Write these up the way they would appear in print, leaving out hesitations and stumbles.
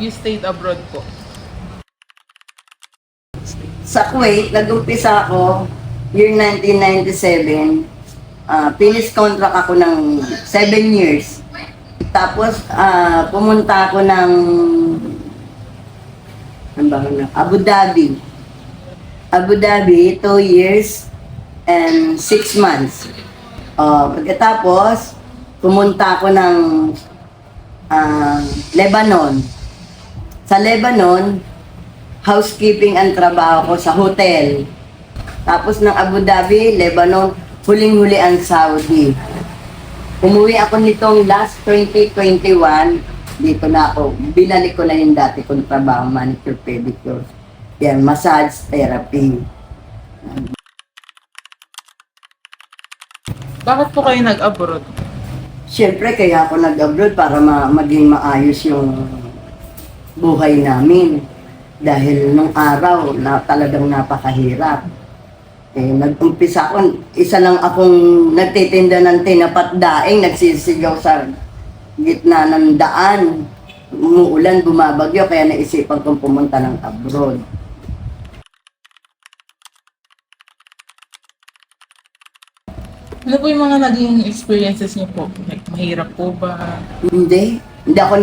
you stayed abroad po? Sa Kuwait, nag-umpisa ako year 1997. Finish contract ako ng 7 years. Tapos, pumunta ako ng Abu Dhabi. Abu Dhabi, 2 years and 6 months. Pagkatapos, pumunta ako ng Lebanon. Sa Lebanon, housekeeping ang trabaho ko sa hotel. Tapos ng Abu Dhabi, Lebanon, huling-huli ang Saudi. Umuwi ako nitong last 2021, dito na ako. Binalik ko na yung dati kong trabaho, manicure, pedicure. Yan, massage therapy. Bakit po kayo nag-abroad? Siyempre, kaya ako nag-abroad para maging maayos yung buhay namin. Dahil nung araw, talagang napakahirap. Nag-umpisa ako, isa lang akong nagtitinda ng tinapat daing, nagsisigaw sa gitna ng daan. Umuulan, bumabagyo, kaya naisipan kong pumunta ng abroad. Ano po yung mga naging experiences niyo po? Like, mahirap po ba? Hindi. Hindi ako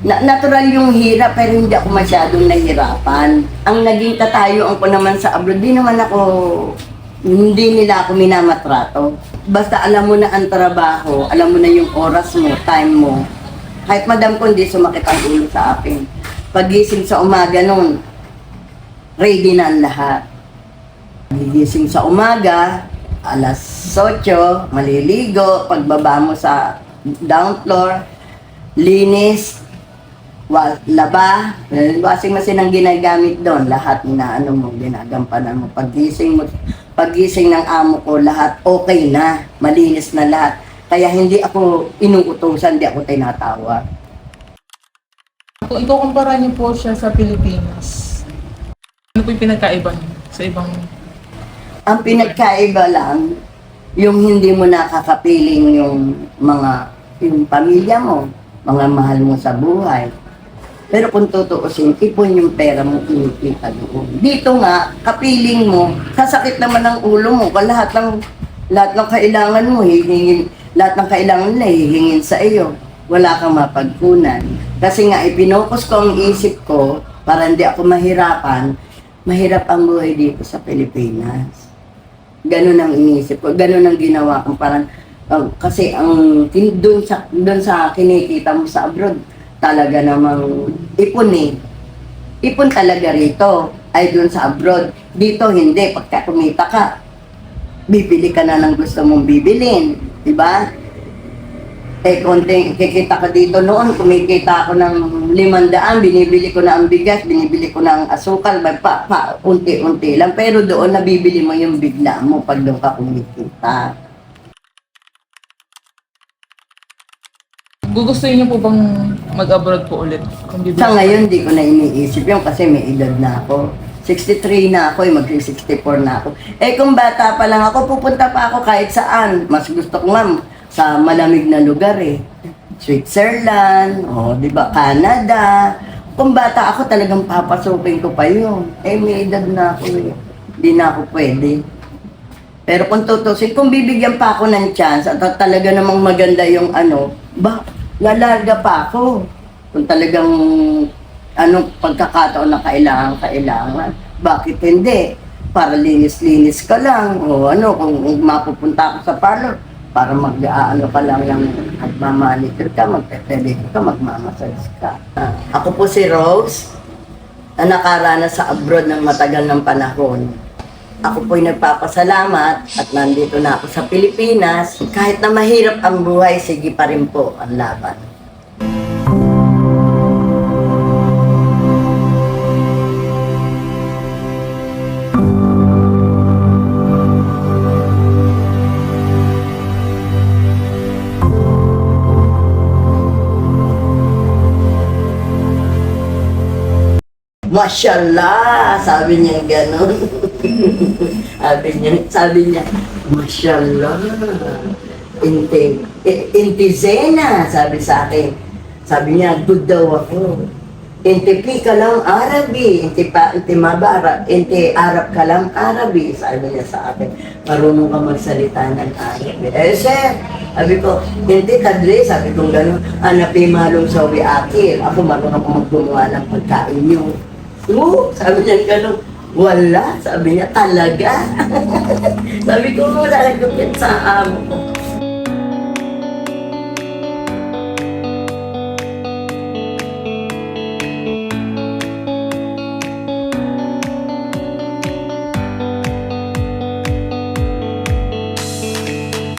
natural yung hirap, pero hindi ako masyadong nahirapan. Ang naging katayuan ko naman sa abroad, hindi nila ako minamatrato. Basta alam mo na ang trabaho, alam mo na yung oras mo, time mo. Kahit madam ko hindi sumakit ang ulo sa akin. Pagising sa umaga noon, ready na ang lahat. Pagising sa umaga, alas 8, maliligo, pagbaba mo sa down floor, linis, laba, washing machine ang ginagamit doon, lahat na ginagampanan mo. Pagising ng amo ko, lahat okay na, malinis na lahat. Kaya hindi ako inuutosan, hindi ako tinatawag. Kung ikukumpara niyo po siya sa Pilipinas, ano po yung pinagkaiba niyo sa ibang... Ang pinagkaiba lang, yung hindi mo nakakapiling yung pamilya mo, mga mahal mo sa buhay. Pero kung tutuusin, ipon yung pera mo, kinikita doon. Dito nga, kapiling mo, sasakit naman ang ulo mo, lahat ng kailangan mo, lahat ng kailangan nila, hihingin sa iyo. Wala kang mapagkunan. Kasi nga, ipinokus ko ang isip ko, para hindi ako mahirapan, mahirap ang buhay dito sa Pilipinas. Ganun ang inisip ko, ganun ang ginawa ko, parang, kasi doon sa kinikita mo sa abroad, talaga namang ipon eh. Ipon talaga rito ay doon sa abroad. Dito hindi, pagka kumita ka, bibili ka na ng gusto mong bibilin, di ba? Konting kikita ka dito noon, kumikita ako ng 500, binibili ko na ang bigas, binibili ko na ang asukal, unti-unti lang. Pero doon nabibili mo yung bigla mo pag doon ka kumikita. Gugustuhin niyo po bang mag-abroad po ulit? Sa ngayon, di ko na iniisip yun kasi may edad na ako. 63 na ako, mag-64 na ako. Kung bata pa lang ako, pupunta pa ako kahit saan. Mas gusto ko nga sa malamig na lugar eh. Switzerland, di ba, Canada. Kung bata ako, talagang papasukin ko pa yun. May edad na ako eh. Di na ako pwede. Pero kung tutusin, kung bibigyan pa ako ng chance at talaga namang maganda yung lalarga pa ako. Kung talagang pagkakataon na kailangan. Bakit hindi? Para linis-linis ka lang. Kung mapupunta ako sa parlor, para ka lang yung magmamanicure ka, magpe-pedicure ka, magmamassage ka. Ako po si Rose, na nakaranas sa abroad ng matagal ng panahon. Ako po'y nagpapasalamat at nandito na ako sa Pilipinas. Kahit na mahirap ang buhay, sige pa rin po ang laban. Mashallah, sabi niya gano'n. sabi niya, Mashallah, intizena, sabi sa akin. Sabi niya, good daw ako. Inti ka lang Arabi, inti mabara, inti Arab ka lang Arabi, sabi niya sa akin. Marunong ka magsalita ng Arabi. Eh, sir, sabi ko, inti kadre, sabi ko gano'n, anapi malong sawi akil, ako marunong ko maggumawa ng pagkain niyo. Oo, sabi niya gano'n, wala, sabi niya talaga. Sabi ko, wala nagkupit sa amo ko.